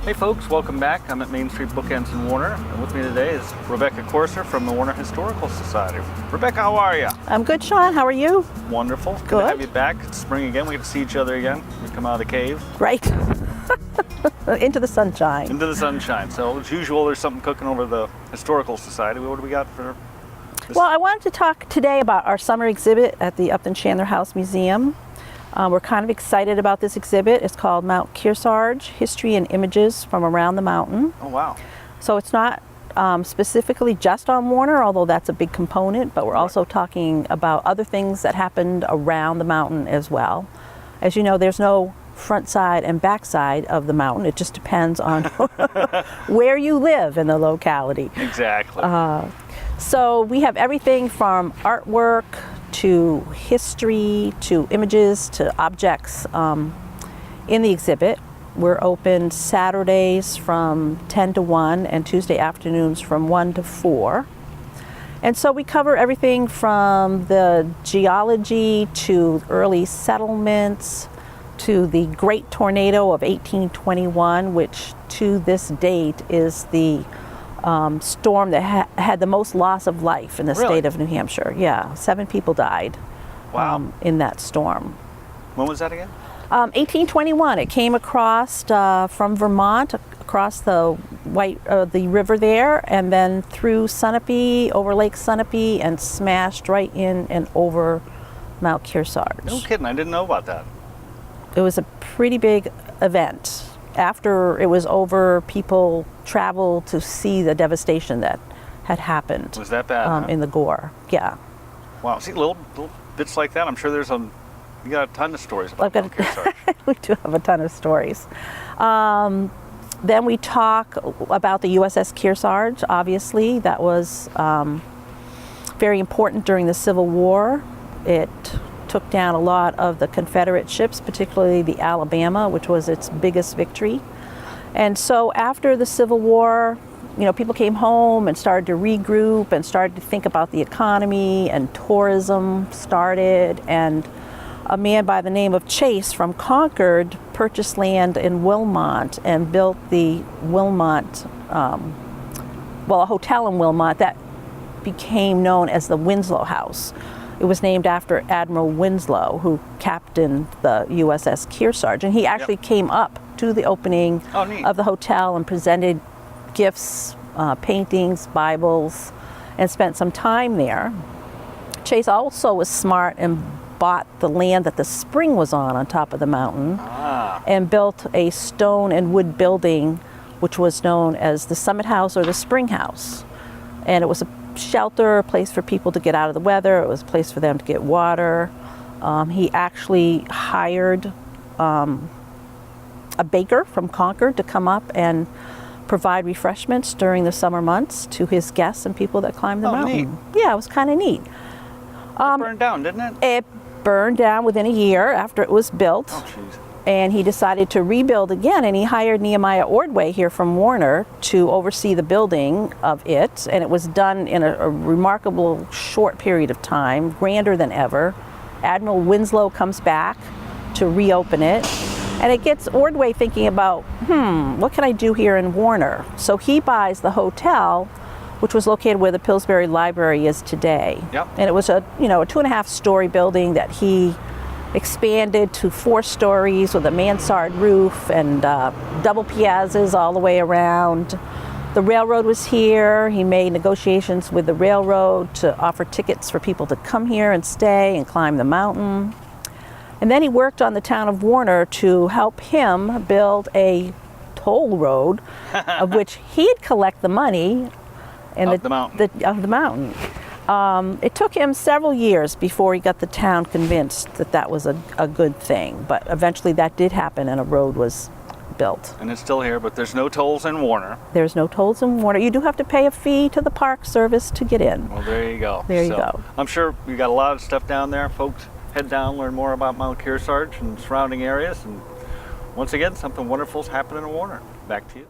Hey folks, welcome back. I'm at Main Street Bookends in Warner, and with me today is Rebecca Kearsarge from the Warner Historical Society. Rebecca, how are you? I'm good, Sean. How are you? Wonderful. Good to have you back. It's spring again. We get to see each other again. We come out of the cave. Right. Into the sunshine. Into the sunshine. So, as usual, there's something cooking over the Historical Society. What do we got for this? Well, I wanted to talk today about our summer exhibit at the Upton Chandler House Museum. We're kind of excited about this exhibit. It's called Mount Kearsarge, History and Images from Around the Mountain. Oh, wow. So it's not specifically just on Warner, although that's a big component, but we're also talking about other things that happened around the mountain as well. As you know, there's no front side and back side of the mountain. It just depends on where you live in the locality. Exactly. So we have everything from artwork to history, to images, to objects in the exhibit. We're open Saturdays from 10 to 1 and Tuesday afternoons from 1 to 4. And so we cover everything from the geology to early settlements to the Great Tornado of 1821, which to this date is the storm that had the most loss of life in the state of New Hampshire. Yeah, 7 people died. Wow. In that storm. When was that again? 1821. It came across from Vermont, across the the river there, and then through Sunapee, over Lake Sunapee, and smashed right in and over Mount Kearsarge. No kidding. I didn't know about that. It was a pretty big event. After it was over, people traveled to see the devastation that had happened. Was that bad? Huh? In the gore, yeah. Wow. See, little bits like that. I'm sure there's you got a ton of stories about Mount Kearsarge. We do have a ton of stories. Then we talk about the USS Kearsarge. Obviously, that was very important during the Civil War. It took down a lot of the Confederate ships, particularly the Alabama, which was its biggest victory. And so after the Civil War, people came home and started to regroup and started to think about the economy, and tourism started, and a man by the name of Chase from Concord purchased land in Wilmot and built the Wilmot, a hotel in Wilmot that became known as the Winslow House. It was named after Admiral Winslow, who captained the USS Kearsarge, and he actually came up to the opening of the hotel and presented gifts, paintings, Bibles, and spent some time there. Chase also was smart and bought the land that the spring was on top of the mountain and built a stone and wood building, which was known as the Summit House or the Spring House. And it was a shelter, a place for people to get out of the weather. It was a place for them to get water. He actually hired a baker from Concord to come up and provide refreshments during the summer months to his guests and people that climbed the mountain. Neat. Yeah, it was kind of neat. It burned down, didn't it? It burned down within a year after it was built. Oh, jeez. And he decided to rebuild again, and he hired Nehemiah Ordway here from Warner to oversee the building of it, and it was done in a remarkable short period of time, grander than ever. Admiral Winslow comes back to reopen it, and it gets Ordway thinking about, what can I do here in Warner? So he buys the hotel, which was located where the Pillsbury Library is today. Yep. And it was a 2.5-story building that he expanded to 4 stories with a mansard roof and double piazzas all the way around. The railroad was here. He made negotiations with the railroad to offer tickets for people to come here and stay and climb the mountain. And then he worked on the town of Warner to help him build a toll road of which he'd collect the money of the mountain. It took him several years before he got the town convinced that that was a good thing, but eventually that did happen and a road was built. And it's still here, but there's no tolls in Warner. There's no tolls in Warner. You do have to pay a fee to the Park Service to get in. Well, there you go. There you go. I'm sure you got a lot of stuff down there. Folks, head down, learn more about Mount Kearsarge and surrounding areas. And once again, something wonderful is happening in Warner. Back to you.